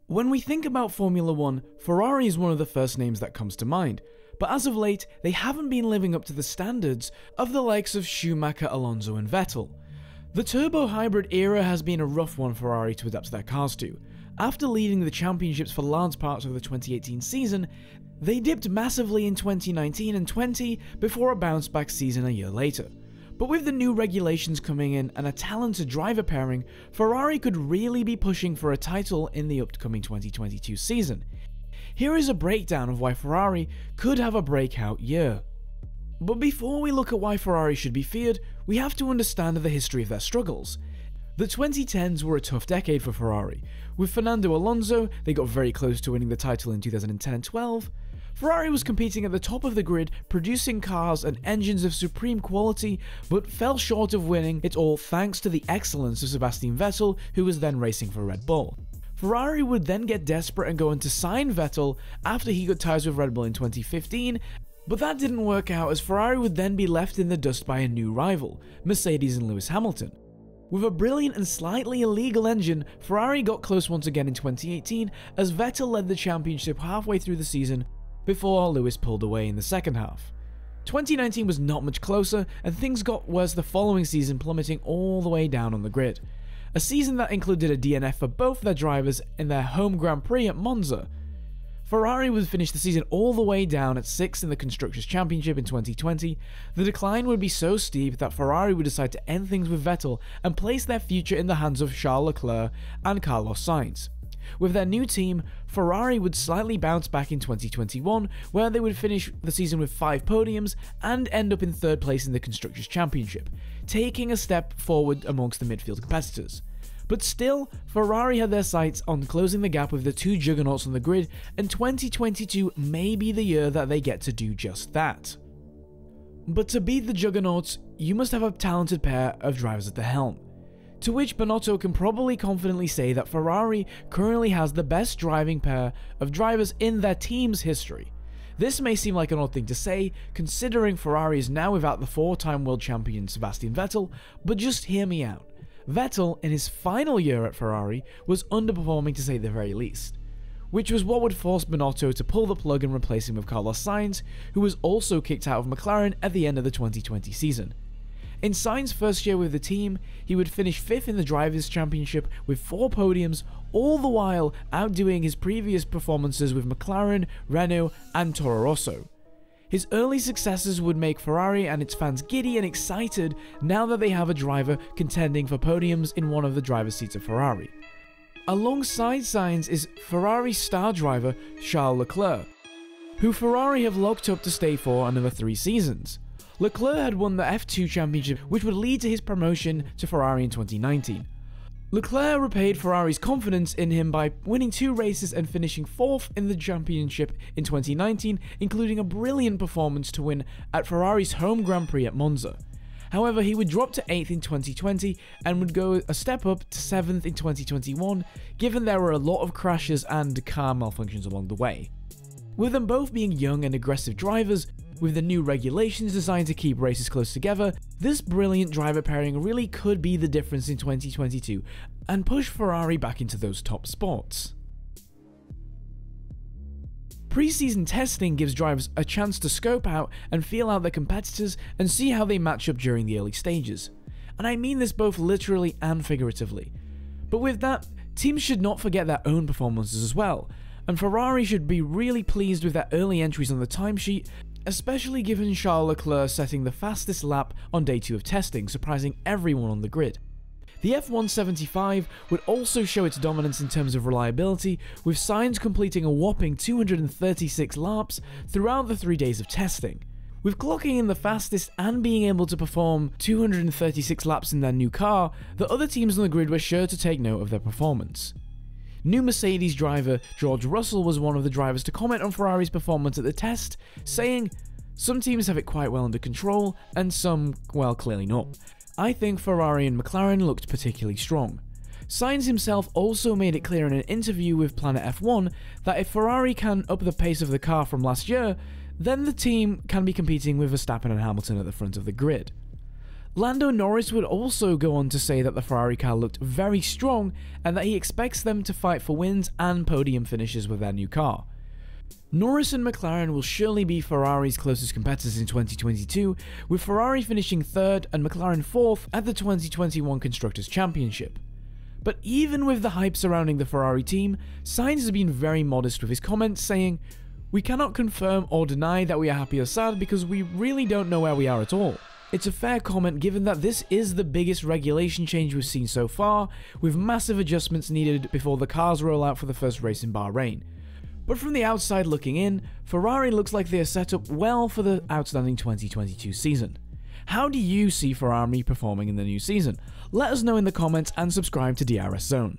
When we think about Formula 1, Ferrari is one of the first names that comes to mind, but as of late, they haven't been living up to the standards of the likes of Schumacher, Alonso and Vettel. The turbo hybrid era has been a rough one for Ferrari to adapt their cars to. After leading the championships for large parts of the 2018 season, they dipped massively in 2019 and 20 before a bounce-back season a year later. But with the new regulations coming in and a talented driver pairing, Ferrari could really be pushing for a title in the upcoming 2022 season. Here is a breakdown of why Ferrari could have a breakout year. But before we look at why Ferrari should be feared, we have to understand the history of their struggles. The 2010s were a tough decade for Ferrari. With Fernando Alonso, they got very close to winning the title in 2010 and 12. Ferrari was competing at the top of the grid, producing cars and engines of supreme quality, but fell short of winning it all thanks to the excellence of Sebastian Vettel, who was then racing for Red Bull. Ferrari would then get desperate and go on to sign Vettel after he got ties with Red Bull in 2015, but that didn't work out as Ferrari would then be left in the dust by a new rival, Mercedes and Lewis Hamilton. With a brilliant and slightly illegal engine, Ferrari got close once again in 2018 as Vettel led the championship halfway through the season before Lewis pulled away in the second half. 2019 was not much closer, and things got worse the following season, plummeting all the way down on the grid. A season that included a DNF for both their drivers in their home Grand Prix at Monza. Ferrari would finish the season all the way down at 6th in the Constructors' Championship in 2020. The decline would be so steep that Ferrari would decide to end things with Vettel and place their future in the hands of Charles Leclerc and Carlos Sainz. With their new team, Ferrari would slightly bounce back in 2021, where they would finish the season with 5 podiums and end up in 3rd place in the Constructors' Championship, taking a step forward amongst the midfield competitors. But still, Ferrari had their sights on closing the gap with the two juggernauts on the grid, and 2022 may be the year that they get to do just that. But to beat the juggernauts, you must have a talented pair of drivers at the helm. To which Binotto can probably confidently say that Ferrari currently has the best driving pair of drivers in their team's history. This may seem like an odd thing to say, considering Ferrari is now without the 4-time world champion Sebastian Vettel, but just hear me out. Vettel, in his final year at Ferrari, was underperforming to say the very least, which was what would force Binotto to pull the plug and replace him with Carlos Sainz, who was also kicked out of McLaren at the end of the 2020 season. In Sainz's first year with the team, he would finish 5th in the Drivers' Championship with 4 podiums, all the while outdoing his previous performances with McLaren, Renault and Toro Rosso. His early successes would make Ferrari and its fans giddy and excited now that they have a driver contending for podiums in one of the driver's seats of Ferrari. Alongside Sainz is Ferrari's star driver Charles Leclerc, who Ferrari have locked up to stay for another 3 seasons. Leclerc had won the F2 championship, which would lead to his promotion to Ferrari in 2019. Leclerc repaid Ferrari's confidence in him by winning 2 races and finishing 4th in the championship in 2019, including a brilliant performance to win at Ferrari's home Grand Prix at Monza. However, he would drop to 8th in 2020 and would go a step up to 7th in 2021, given there were a lot of crashes and car malfunctions along the way. With them both being young and aggressive drivers, with the new regulations designed to keep races close together, this brilliant driver pairing really could be the difference in 2022 and push Ferrari back into those top spots. Pre-season testing gives drivers a chance to scope out and feel out their competitors and see how they match up during the early stages. And I mean this both literally and figuratively. But with that, teams should not forget their own performances as well, and Ferrari should be really pleased with their early entries on the timesheet, especially given Charles Leclerc setting the fastest lap on day 2 of testing, surprising everyone on the grid. The F175 would also show its dominance in terms of reliability, with Sainz completing a whopping 236 laps throughout the 3 days of testing. With clocking in the fastest and being able to perform 236 laps in their new car, the other teams on the grid were sure to take note of their performance. New Mercedes driver George Russell was one of the drivers to comment on Ferrari's performance at the test, saying, "Some teams have it quite well under control, and some, well, clearly not. I think Ferrari and McLaren looked particularly strong." Sainz himself also made it clear in an interview with Planet F1 that if Ferrari can up the pace of the car from last year, then the team can be competing with Verstappen and Hamilton at the front of the grid. Lando Norris would also go on to say that the Ferrari car looked very strong and that he expects them to fight for wins and podium finishes with their new car. Norris and McLaren will surely be Ferrari's closest competitors in 2022, with Ferrari finishing 3rd and McLaren 4th at the 2021 Constructors' Championship. But even with the hype surrounding the Ferrari team, Sainz has been very modest with his comments, saying, "We cannot confirm or deny that we are happy or sad because we really don't know where we are at all." It's a fair comment given that this is the biggest regulation change we've seen so far, with massive adjustments needed before the cars roll out for the first race in Bahrain. But from the outside looking in, Ferrari looks like they are set up well for the outstanding 2022 season. How do you see Ferrari performing in the new season? Let us know in the comments and subscribe to DRS Zone.